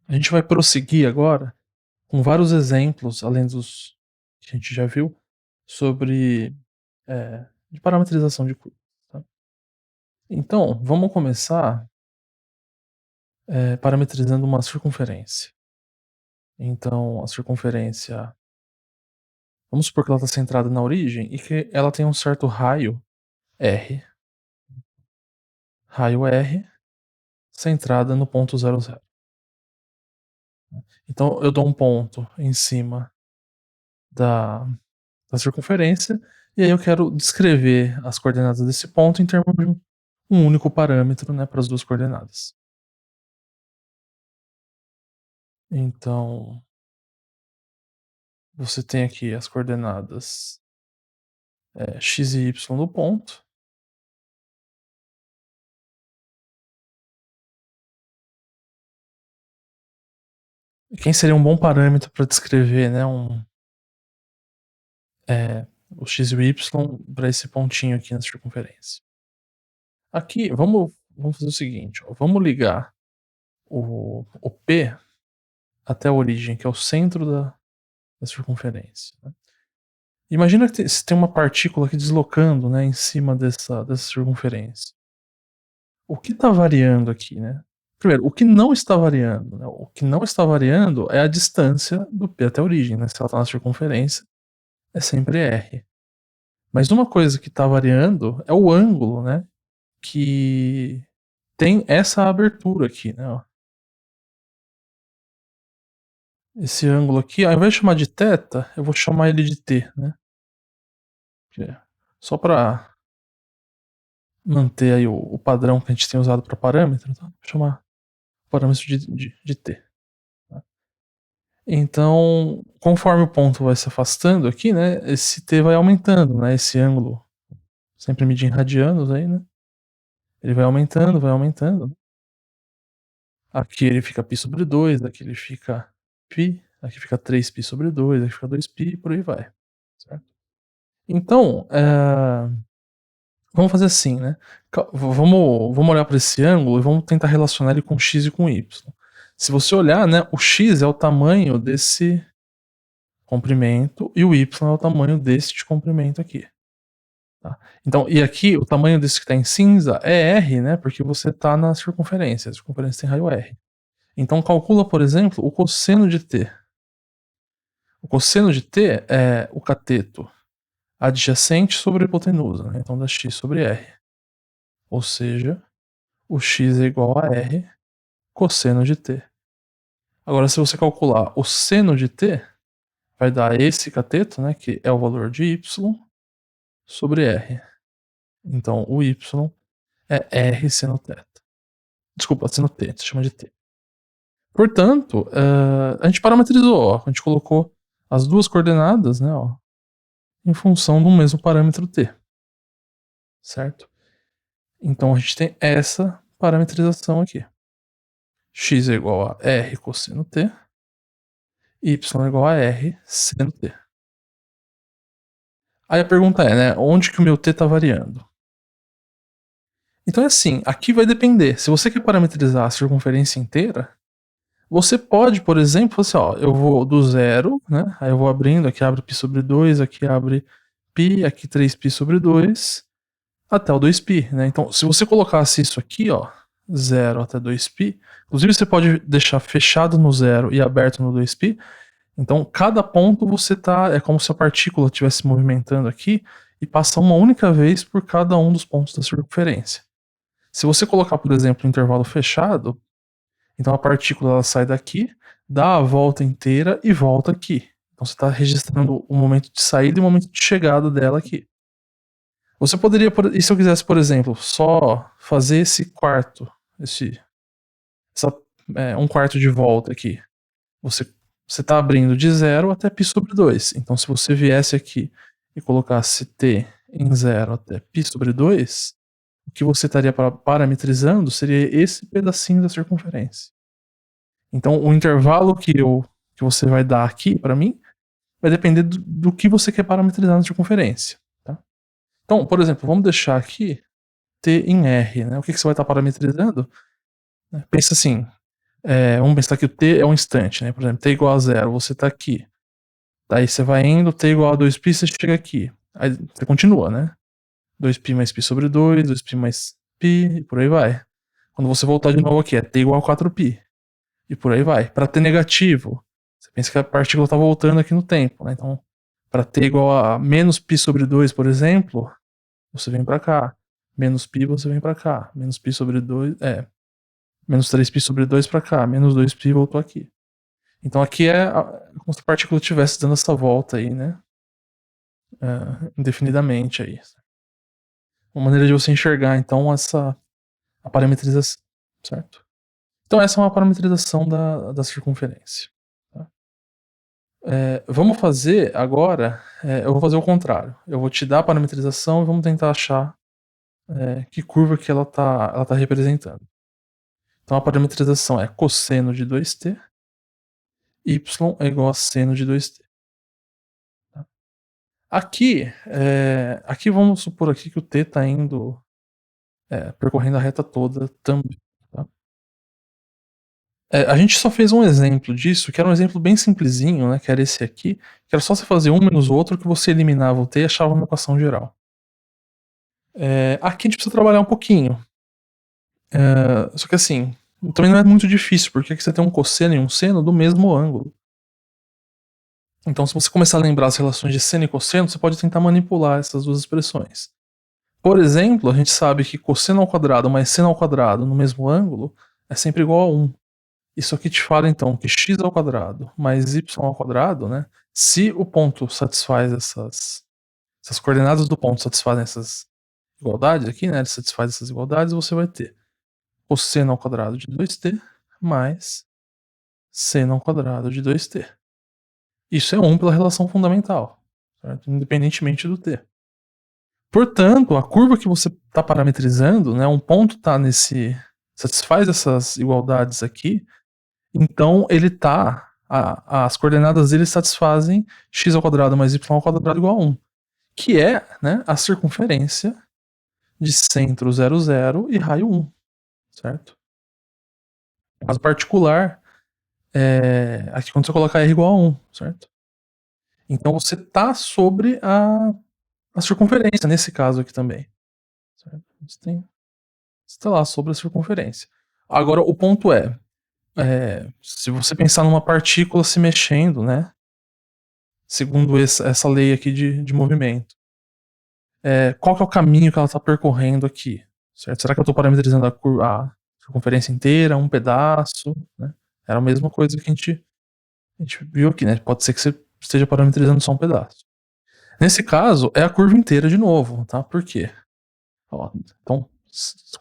A gente vai prosseguir agora com vários exemplos, além dos que a gente já viu, sobre, de parametrização de curvas, tá. Então, vamos começar, parametrizando uma circunferência. Então, a circunferência, vamos supor que ela está centrada na origem e que ela tem um certo raio R, centrada no ponto 0, 0. Então eu dou um ponto em cima da circunferência, e aí eu quero descrever as coordenadas desse ponto em termos de um único parâmetro, né, para as 2 coordenadas. Então, você tem aqui as coordenadas, x e y do ponto. E quem seria um bom parâmetro para descrever, né, o x e o y para esse pontinho aqui na circunferência? Aqui, vamos fazer o seguinte, ó, vamos ligar o P até a origem, que é o centro da circunferência, né. Imagina que se tem uma partícula aqui deslocando, né, em cima dessa circunferência. O que está variando aqui, né? Primeiro, o que não está variando, né? O que não está variando é a distância do P até a origem, né? Se ela está na circunferência, é sempre R. Mas uma coisa que está variando é o ângulo, né? Que tem essa abertura aqui, né? Ó. Esse ângulo aqui, ao invés de chamar de θ, eu vou chamar ele de T, né? Só para manter aí o padrão que a gente tem usado para parâmetro, tá? Vou chamar parâmetro de T. Tá? Então, conforme o ponto vai se afastando aqui, né, esse T vai aumentando, né, esse ângulo, sempre medir em radianos aí, né, ele vai aumentando, vai aumentando. Aqui ele fica π/2, aqui ele fica π, aqui fica 3π/2, aqui fica 2π e por aí vai, certo? Então, vamos fazer assim, né, vamos olhar para esse ângulo e vamos tentar relacionar ele com x e com y. Se você olhar, né, o x é o tamanho desse comprimento e o y é o tamanho deste comprimento aqui. Tá? Então, e aqui o tamanho desse que está em cinza é R, né? Porque você está na circunferência. A circunferência tem raio R. Então calcula, por exemplo, o cosseno de t. O cosseno de t é o cateto adjacente sobre a hipotenusa, né? Então dá x sobre R. Ou seja, o x é igual a R cosseno de t. Agora, se você calcular o seno de t, vai dar esse cateto, né? Que é o valor de y sobre R. Então o y é R seno θ. Desculpa, seno t, se chama de t. Portanto, a gente parametrizou, ó, a gente colocou as 2 coordenadas, né, ó, em função do mesmo parâmetro t, certo? Então a gente tem essa parametrização aqui. X é igual a R cosseno t, y é igual a R seno t. Aí a pergunta é, né, onde que o meu t está variando? Então é assim, aqui vai depender. Se você quer parametrizar a circunferência inteira, você pode, por exemplo, assim, ó, eu vou do 0, né? Aí eu vou abrindo, aqui abre π/2, aqui abre π, aqui 3π/2, até o 2π, né? Então, se você colocasse isso aqui, ó, 0 até 2π, inclusive você pode deixar fechado no 0 e aberto no 2π. Então, cada ponto você tá, é como se a partícula estivesse movimentando aqui e passa uma única vez por cada um dos pontos da circunferência. Se você colocar, por exemplo, um intervalo fechado, então a partícula ela sai daqui, dá a volta inteira e volta aqui. Então você está registrando o momento de saída e o momento de chegada dela aqui. Você poderia, e se eu quisesse, por exemplo, só fazer esse quarto, essa, um quarto de volta aqui. Você está abrindo de 0 até π/2. Então se você viesse aqui e colocasse t em 0 até π/2, o que você estaria parametrizando seria esse pedacinho da circunferência. Então, o intervalo que você vai dar aqui para mim vai depender do que você quer parametrizar na circunferência. Tá? Então, por exemplo, vamos deixar aqui t em R. Né? O que você vai estar parametrizando? Pensa assim: Vamos pensar que o t é um instante, né? Por exemplo, t igual a 0, você tá aqui. Daí você vai indo, t igual a 2π, você chega aqui. Aí você continua, né? 2π mais π sobre 2, 2π mais π, e por aí vai. Quando você voltar de novo aqui, é t igual a 4π. E por aí vai. Para t negativo, você pensa que a partícula está voltando aqui no tempo, né? Então, para t igual a menos π sobre 2, por exemplo, você vem para cá. Menos π, você vem para cá. Menos π sobre 2, menos 3π sobre 2 para cá. Menos 2π voltou aqui. Então aqui é como se a partícula estivesse dando essa volta aí, né? Indefinidamente aí. Uma maneira de você enxergar, então, a parametrização, certo? Então essa é uma parametrização da circunferência. Tá? Vamos fazer agora, eu vou fazer o contrário. Eu vou te dar a parametrização e vamos tentar achar que curva que ela tá representando. Então a parametrização é cosseno de 2t, y é igual a seno de 2t. Tá? Aqui vamos supor aqui que o t está indo, percorrendo a reta toda também. Tá? A gente só fez um exemplo disso, que era um exemplo bem simplesinho, né, que era esse aqui, que era só você fazer um menos o outro que você eliminava o t e achava uma equação geral. Aqui a gente precisa trabalhar um pouquinho. Só que assim, também não é muito difícil, porque aqui você tem um cosseno e um seno do mesmo ângulo. Então, se você começar a lembrar as relações de seno e cosseno, você pode tentar manipular essas duas expressões. Por exemplo, a gente sabe que cosseno ao quadrado mais seno ao quadrado no mesmo ângulo é sempre igual a 1. Isso aqui te fala então que x ao quadrado mais y ao quadrado, né? Se o ponto satisfaz essas coordenadas do ponto satisfazem essas igualdades aqui, né? Ele satisfaz essas igualdades, você vai ter cosseno ao quadrado de 2t mais seno ao quadrado de 2t. Isso é 1 pela relação fundamental, certo? Independentemente do t. Portanto, a curva que você está parametrizando, né? Um ponto está satisfaz essas igualdades aqui. Então ele as coordenadas dele satisfazem x ao quadrado mais y ao quadrado igual a 1, que é, né, a circunferência de centro 0, 0 e raio 1, certo? No caso particular, aqui quando você colocar r igual a 1, certo? Então você está sobre a circunferência, nesse caso aqui também, certo? Você está lá sobre a circunferência. Agora o ponto se você pensar numa partícula se mexendo, né? Segundo essa lei aqui de movimento. Qual que é o caminho que ela está percorrendo aqui? Certo? Será que eu estou parametrizando a circunferência inteira, um pedaço? Né? Era a mesma coisa que a gente viu aqui, né? Pode ser que você esteja parametrizando só um pedaço. Nesse caso, é a curva inteira de novo, tá? Por quê? Então,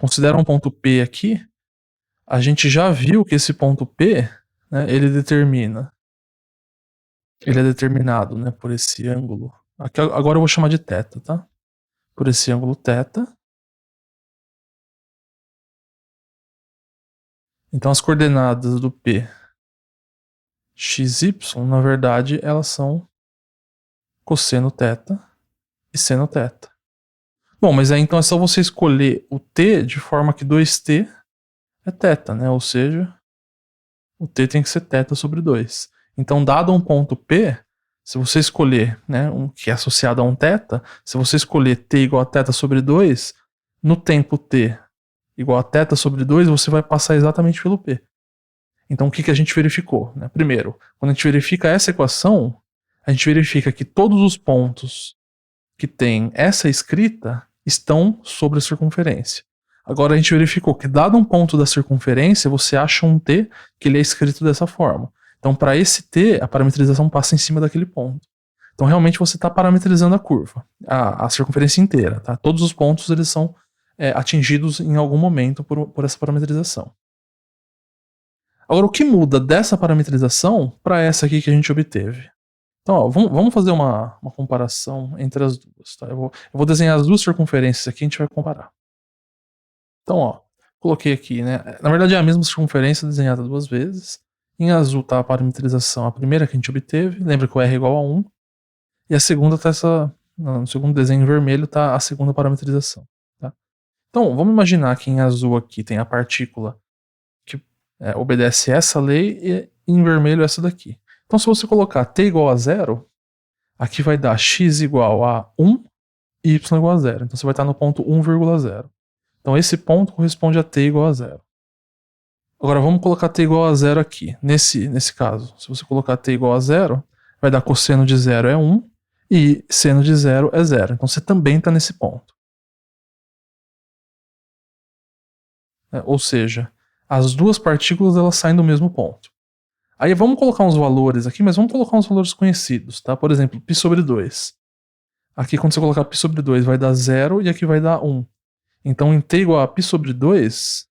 considera um ponto P aqui. A gente já viu que esse ponto P, né, ele é determinado, né, por esse ângulo. Aqui, agora eu vou chamar de θ, tá? Por esse ângulo θ. Então as coordenadas do P x, y, na verdade, elas são cosseno θ e seno θ. Bom, mas aí então é só você escolher o t de forma que 2t é θ, né? Ou seja, o t tem que ser θ sobre 2. Então, dado um ponto P, se você escolher, né, que é associado a um θ, se você escolher t igual a θ sobre 2, no tempo t igual a θ sobre 2, você vai passar exatamente pelo P. Então, o que a gente verificou? Né? Primeiro, quando a gente verifica essa equação, a gente verifica que todos os pontos que tem essa escrita estão sobre a circunferência. Agora a gente verificou que, dado um ponto da circunferência, você acha um t que ele é escrito dessa forma. Então, para esse t, a parametrização passa em cima daquele ponto. Então, realmente, você está parametrizando a curva, a circunferência inteira. Tá? Todos os pontos eles são atingidos em algum momento por essa parametrização. Agora, o que muda dessa parametrização para essa aqui que a gente obteve? Então, ó, vamos fazer uma comparação entre as duas. Tá? Eu vou desenhar as duas circunferências aqui e a gente vai comparar. Então, ó, coloquei aqui, né? Na verdade é a mesma circunferência desenhada duas vezes. Em azul está a parametrização, a primeira que a gente obteve. Lembra que o R é igual a 1. E a segunda está no segundo desenho em vermelho está a segunda parametrização. Tá? Então, vamos imaginar que em azul aqui tem a partícula que obedece essa lei e em vermelho essa daqui. Então se você colocar t igual a 0, aqui vai dar x igual a 1 e y igual a 0. Então você vai estar no ponto 1,0. Então esse ponto corresponde a t igual a 0. Agora vamos colocar t igual a 0 aqui. Nesse caso, se você colocar t igual a 0, vai dar cosseno de 0 é 1 e seno de 0 é 0. Então você também está nesse ponto. Ou seja, as duas partículas elas saem do mesmo ponto. Aí vamos colocar uns valores aqui, mas vamos colocar uns valores conhecidos, tá? Por exemplo, π sobre 2. Aqui quando você colocar π sobre 2 vai dar 0 e aqui vai dar 1. Então em t igual a π sobre 2,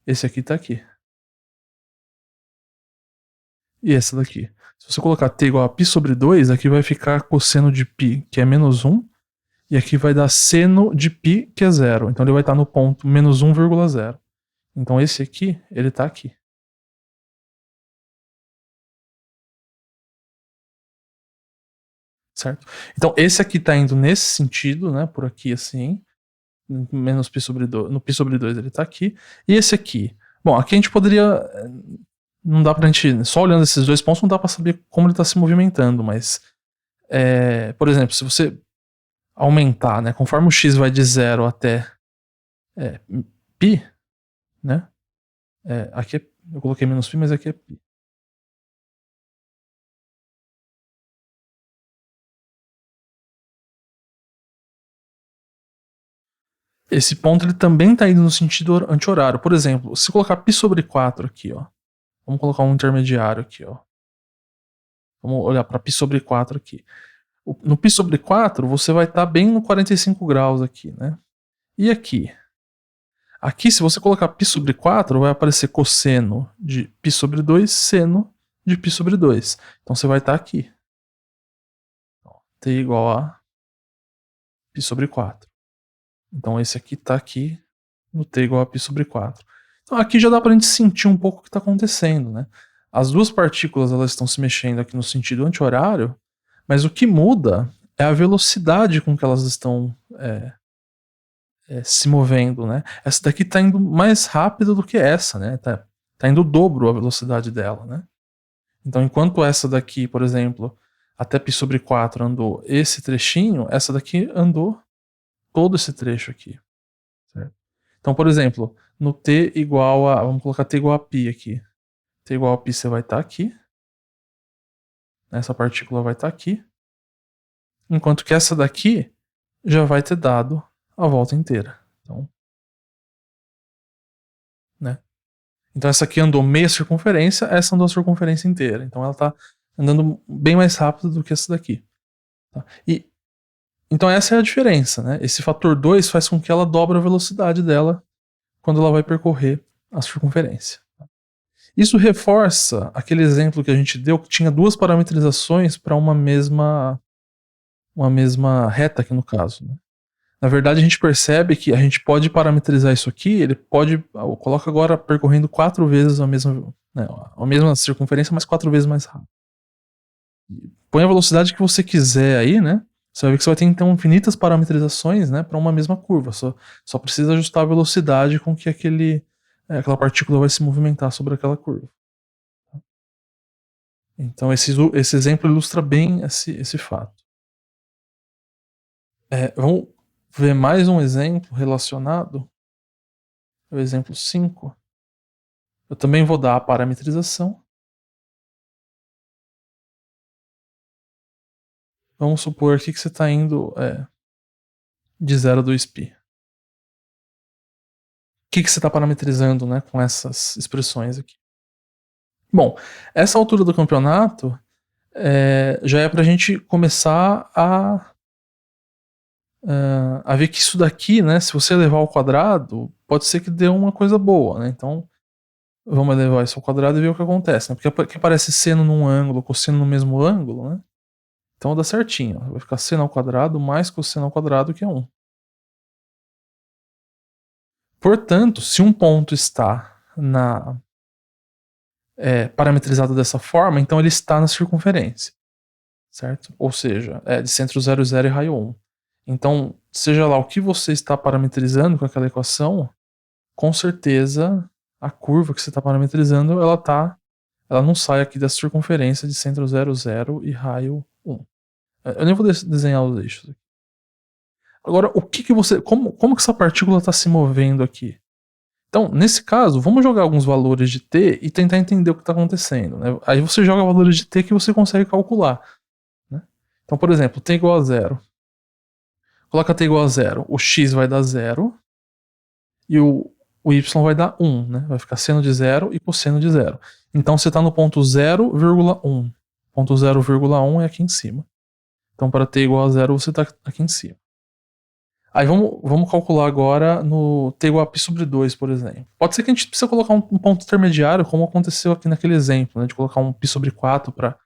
esse aqui está aqui. E essa daqui. Se você colocar t igual a π sobre 2, aqui vai ficar cosseno de π, que é menos 1, e aqui vai dar seno de π, que é 0. Então ele vai estar no ponto menos 1,0. Então esse aqui, ele está aqui. Certo? Então esse aqui está indo nesse sentido, né, por aqui assim, menos π sobre 2, no π sobre 2 ele está aqui. E esse aqui, bom, aqui a gente poderia, não dá pra gente, só olhando esses dois pontos não dá pra saber como ele está se movimentando, mas, por exemplo, se você aumentar, né, conforme o x vai de 0 até π, né, aqui eu coloquei menos π, mas aqui é π. Esse ponto ele também está indo no sentido anti-horário. Por exemplo, se colocar π sobre 4 aqui, ó, vamos colocar um intermediário aqui, ó. Vamos olhar para π sobre 4 aqui. No π sobre 4, você vai estar bem no 45 graus aqui, né? E aqui? Aqui, se você colocar π sobre 4, vai aparecer cosseno de π sobre 2, seno de π sobre 2. Então você vai estar aqui. T igual a π sobre 4. Então esse aqui está aqui no T igual a π sobre 4. Então aqui já dá para a gente sentir um pouco o que está acontecendo, né? As duas partículas elas estão se mexendo aqui no sentido anti-horário, mas o que muda é a velocidade com que elas estão se movendo, né? Essa daqui está indo mais rápido do que essa, né? Tá indo o dobro a velocidade dela, né? Então enquanto essa daqui, por exemplo, até π sobre 4 andou esse trechinho, essa daqui andou todo esse trecho aqui. Certo? Então, por exemplo, no t igual a, vamos colocar t igual a π aqui. T igual a π você vai estar aqui. Essa partícula vai estar aqui. Enquanto que essa daqui já vai ter dado a volta inteira. Então, né? Então essa aqui andou meia circunferência, essa andou a circunferência inteira. Então ela está andando bem mais rápido do que essa daqui. Tá? Então essa é a diferença, né? Esse fator 2 faz com que ela dobre a velocidade dela quando ela vai percorrer a circunferência. Isso reforça aquele exemplo que a gente deu, que tinha duas parametrizações para uma mesma reta aqui no caso. Né? Na verdade, a gente percebe que a gente pode parametrizar isso aqui, ele pode, coloca agora percorrendo 4 vezes a mesma circunferência, mas 4 vezes mais rápido. Põe a velocidade que você quiser aí, né? Você vai ver que você vai ter então infinitas parametrizações, né, para uma mesma curva. Só precisa ajustar a velocidade com que aquela partícula vai se movimentar sobre aquela curva. Então esse exemplo ilustra bem esse fato. Vamos ver mais um exemplo relacionado. O exemplo 5. Eu também vou dar a parametrização. Vamos supor aqui que você está indo de 0 a 2π. O que você está parametrizando, né, com essas expressões aqui? Bom, essa altura do campeonato já é para a gente começar a ver que isso daqui, né, se você elevar ao quadrado, pode ser que dê uma coisa boa, né? Então, vamos elevar isso ao quadrado e ver o que acontece, né? Porque aqui aparece seno num ângulo, cosseno no mesmo ângulo, né? Então dá certinho, ó. Vai ficar seno ao quadrado mais cosseno ao quadrado, que é 1. Portanto, se um ponto está parametrizado dessa forma, então ele está na circunferência, certo? Ou seja, de centro 0, 0 e raio 1. Então, seja lá o que você está parametrizando com aquela equação, com certeza a curva que você está parametrizando, ela não sai aqui dessa circunferência de centro 0, 0 e raio 1. Eu nem vou desenhar os eixos. Agora, o que você, como que essa partícula está se movendo aqui? Então, nesse caso, vamos jogar alguns valores de t e tentar entender o que está acontecendo, né? Aí você joga valores de t que você consegue calcular, né? Então, por exemplo, t igual a 0. Coloca t igual a 0, o x vai dar 0 e o y vai dar 1, né? Vai ficar seno de 0 e cosseno de 0. Então você está no ponto 0,1. Ponto 0,1 é aqui em cima. Então para t igual a 0 você está aqui em cima. Aí vamos calcular agora no t igual a π sobre 2, por exemplo. Pode ser que a gente precise colocar um ponto intermediário, como aconteceu aqui naquele exemplo, né? De colocar um π sobre 4 para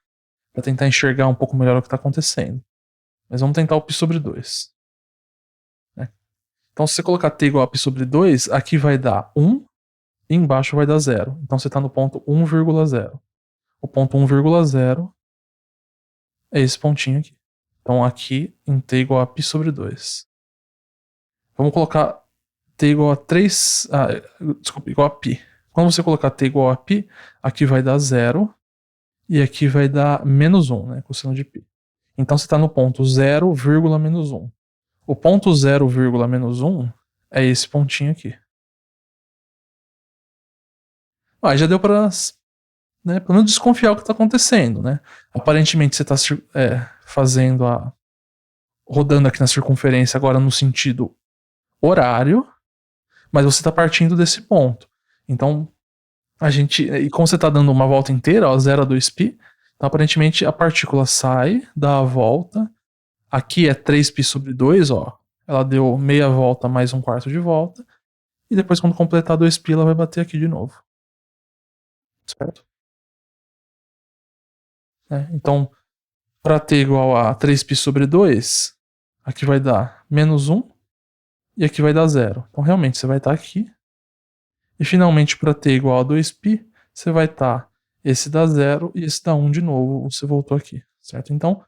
tentar enxergar um pouco melhor o que está acontecendo. Mas vamos tentar o π sobre 2. Né? Então se você colocar t igual a π sobre 2, aqui vai dar 1 e embaixo vai dar 0. Então você está no ponto 1,0. O ponto 1,0 é esse pontinho aqui. Então aqui em t igual a π sobre 2. Vamos colocar t igual a 3. Desculpa, igual a π. Quando você colocar t igual a π, aqui vai dar 0 e aqui vai dar menos 1, né? Cosseno de π. Então você está no ponto 0, menos 1. O ponto 0, menos 1 é esse pontinho aqui. Já deu para, né, pelo menos desconfiar o que está acontecendo, né? Aparentemente você está rodando aqui na circunferência agora no sentido horário, mas você está partindo desse ponto. Então, e como você está dando uma volta inteira, ó, 0 a 2π, então aparentemente a partícula sai, dá a volta, aqui é 3π sobre 2, ó, ela deu meia volta mais um quarto de volta, e depois quando completar 2π ela vai bater aqui de novo. Certo? Então, para t igual a 3π sobre 2, aqui vai dar menos 1, e aqui vai dar 0. Então realmente você vai estar aqui. E finalmente para t igual a 2π, você vai estar esse dá 0 e esse dá 1 de novo, você voltou aqui, certo? Então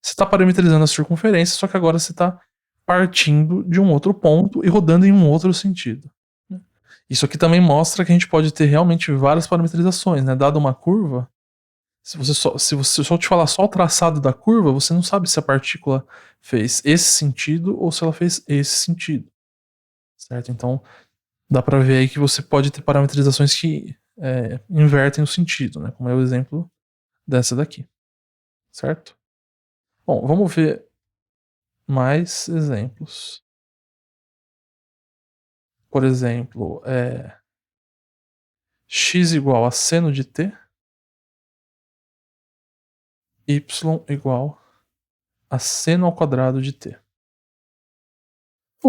você está parametrizando a circunferência, só que agora você está partindo de um outro ponto e rodando em um outro sentido. Isso aqui também mostra que a gente pode ter realmente várias parametrizações, né? Dada uma curva, se você só te falar só o traçado da curva, você não sabe se a partícula fez esse sentido ou se ela fez esse sentido, certo? Então dá para ver aí que você pode ter parametrizações que invertem o sentido, né? Como é o exemplo dessa daqui, certo? Bom, vamos ver mais exemplos. Por exemplo, x igual a seno de t, y igual a seno ao quadrado de t.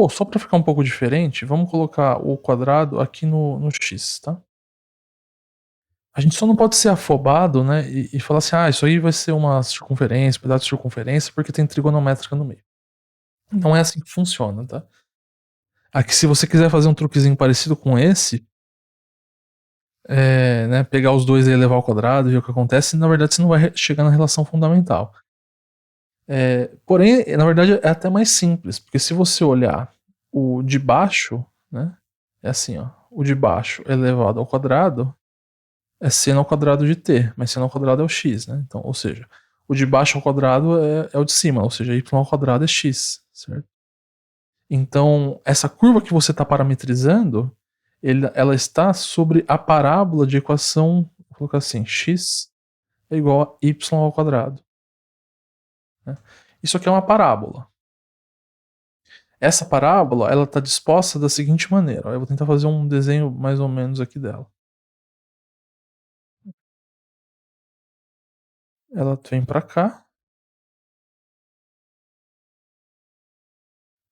Só para ficar um pouco diferente, vamos colocar o quadrado aqui no x, tá? A gente só não pode ser afobado, né, e falar assim, isso aí vai ser uma circunferência, pedaço de circunferência, porque tem trigonométrica no meio. Não é assim que funciona, tá? Aqui, se você quiser fazer um truquezinho parecido com esse, né, pegar os dois e elevar ao quadrado e ver o que acontece, na verdade você não vai chegar na relação fundamental. Porém, na verdade é até mais simples, porque se você olhar o de baixo, né, é assim, ó, o de baixo elevado ao quadrado é seno ao quadrado de t, mas seno ao quadrado é o x, né? Então, ou seja, o de baixo ao quadrado é o de cima, ou seja, y ao quadrado é x, certo? Então, essa curva que você está parametrizando, ela está sobre a parábola de equação, vou colocar assim, x é igual a y ao quadrado. Né? Isso aqui é uma parábola. Essa parábola, ela está disposta da seguinte maneira. Eu vou tentar fazer um desenho mais ou menos aqui dela. Ela vem para cá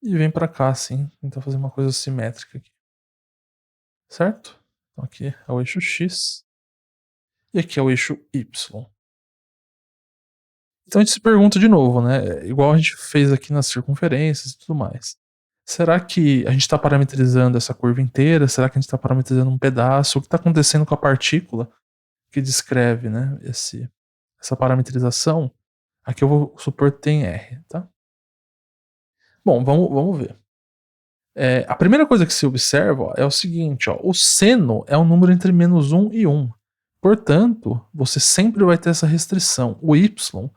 e vem para cá, assim. Tentar fazer uma coisa simétrica aqui. Certo? Então aqui é o eixo x e aqui é o eixo y. Então a gente se pergunta de novo, né? Igual a gente fez aqui nas circunferências e tudo mais. Será que a gente está parametrizando essa curva inteira? Será que a gente está parametrizando um pedaço? O que está acontecendo com a partícula que descreve, né, essa parametrização? Aqui eu vou supor que tem R, tá? Bom, vamos ver. A primeira coisa que se observa, ó, é o seguinte, ó, o seno é um número entre -1 e 1. Portanto, você sempre vai ter essa restrição. O y,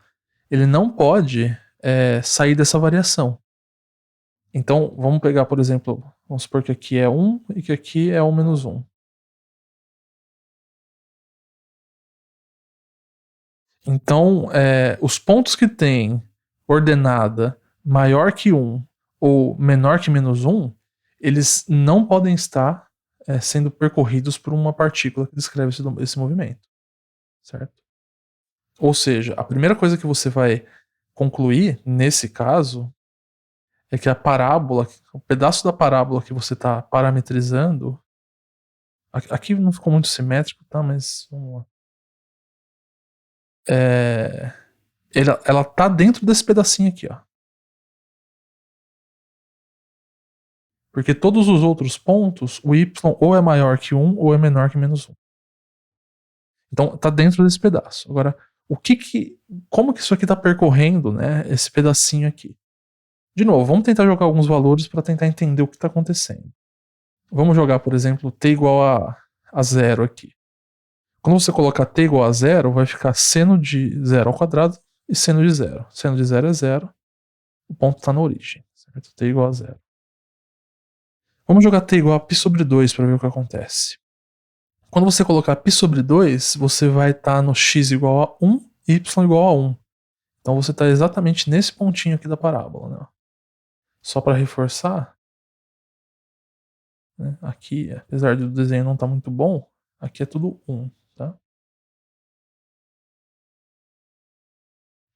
ele não pode sair dessa variação. Então, vamos pegar, por exemplo, vamos supor que aqui é 1 e que aqui é 1 menos 1. Então, os pontos que tem ordenada maior que 1 ou menor que -1, eles não podem estar sendo percorridos por uma partícula que descreve esse movimento, certo? Ou seja, a primeira coisa que você vai concluir nesse caso é que a parábola, o pedaço da parábola que você está parametrizando, aqui não ficou muito simétrico, tá? Mas vamos lá. Ela tá dentro desse pedacinho aqui, ó. Porque todos os outros pontos, o y ou é maior que 1 ou é menor que -1. Então tá dentro desse pedaço. Agora, como que isso aqui tá percorrendo, né, esse pedacinho aqui? De novo, vamos tentar jogar alguns valores para tentar entender o que está acontecendo. Vamos jogar, por exemplo, t igual a 0 aqui. Quando você colocar t igual a 0, vai ficar seno de 0 ao quadrado e seno de 0. Seno de 0 é 0, o ponto está na origem, certo? T igual a 0. Vamos jogar t igual a π sobre 2 para ver o que acontece. Quando você colocar π sobre 2, você vai estar no x igual a 1 e y igual a 1. Então você está exatamente nesse pontinho aqui da parábola, né? Só para reforçar, né? Aqui, apesar do desenho não estar muito bom, aqui é tudo 1, tá?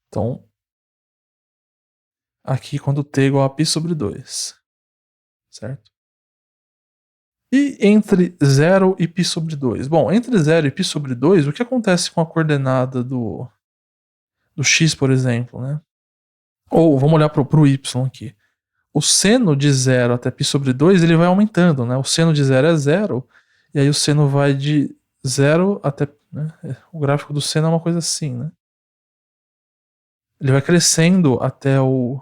Então, aqui quando t é igual a π sobre 2, certo? E entre 0 e π sobre 2? Bom, entre 0 e π sobre 2, o que acontece com a coordenada do x, por exemplo, né? Ou vamos olhar para o y aqui. O seno de 0 até π sobre 2, ele vai aumentando, né? O seno de 0 é 0, e aí o seno vai de 0 até... Né? O gráfico do seno é uma coisa assim, né? Ele vai crescendo até o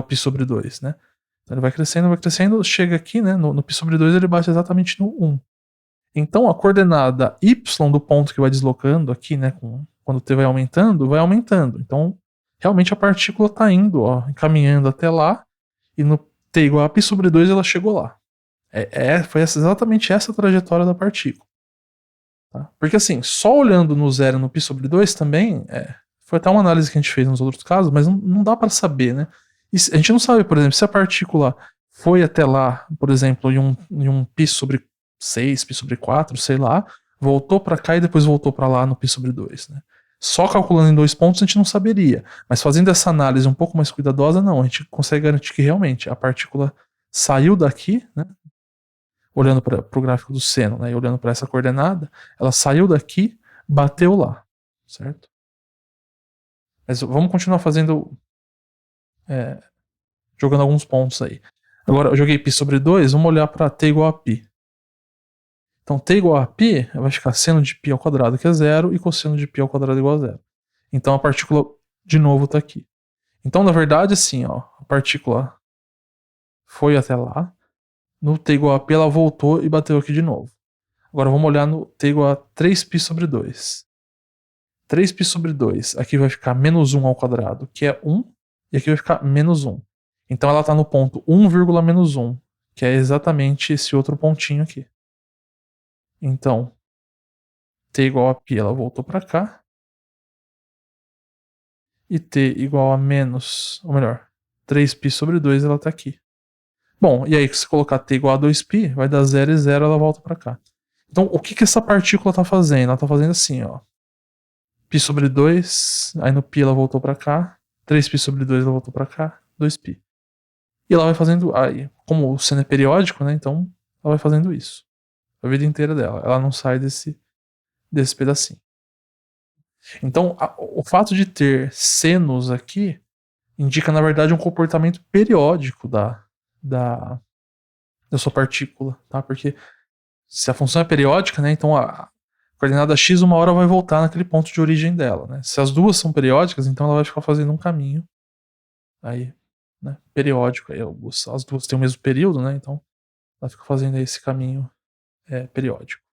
π sobre 2, né? Então ele vai crescendo, chega aqui, né? No π sobre 2 ele bate exatamente no 1. Então a coordenada y do ponto que vai deslocando aqui, né? Quando o t vai aumentando, vai aumentando. Então realmente a partícula está indo, ó, encaminhando até lá, e no t igual a π sobre 2 ela chegou lá. Foi exatamente essa a trajetória da partícula. Tá? Porque assim, só olhando no 0 e no π sobre 2 também, foi até uma análise que a gente fez nos outros casos, mas não dá para saber, né? A gente não sabe, por exemplo, se a partícula foi até lá, por exemplo, em um π sobre 6, π sobre 4, sei lá, voltou para cá e depois voltou para lá no π sobre 2, né? Só calculando em 2 pontos a gente não saberia, mas fazendo essa análise um pouco mais cuidadosa, não, a gente consegue garantir que realmente a partícula saiu daqui, né? Olhando para o gráfico do seno, né, e olhando para essa coordenada, ela saiu daqui, bateu lá, certo? Mas vamos continuar fazendo, jogando alguns pontos aí. Agora eu joguei π sobre 2, vamos olhar para t igual a π. Então t igual a π vai ficar seno de π ao quadrado, que é 0, e cosseno de π ao quadrado igual a 0. Então a partícula de novo está aqui. Então na verdade assim, ó, a partícula foi até lá, no t igual a π ela voltou e bateu aqui de novo. Agora vamos olhar no t igual a 3π sobre 2. 3π sobre 2, aqui vai ficar -1 ao quadrado, que é 1, e aqui vai ficar -1. Então ela está no ponto 1,-1, que é exatamente esse outro pontinho aqui. Então, t igual a π, ela voltou para cá. E t igual a menos, ou melhor, 3π sobre 2, ela está aqui. Bom, e aí se colocar t igual a 2π, vai dar 0 e 0, ela volta para cá. Então, o que essa partícula está fazendo? Ela está fazendo assim, ó. π sobre 2, aí no π ela voltou para cá, 3π sobre 2 ela voltou para cá, 2π. E ela vai fazendo, aí, como o seno é periódico, né, então ela vai fazendo isso a vida inteira dela. Ela não sai desse pedacinho. Então, o fato de ter senos aqui indica, na verdade, um comportamento periódico da sua partícula, tá? Porque se a função é periódica, né, então a coordenada x uma hora vai voltar naquele ponto de origem dela, né? Se as duas são periódicas, então ela vai ficar fazendo um caminho aí, né, periódico, aí as duas têm o mesmo período, né, então ela fica fazendo aí esse caminho, periódico.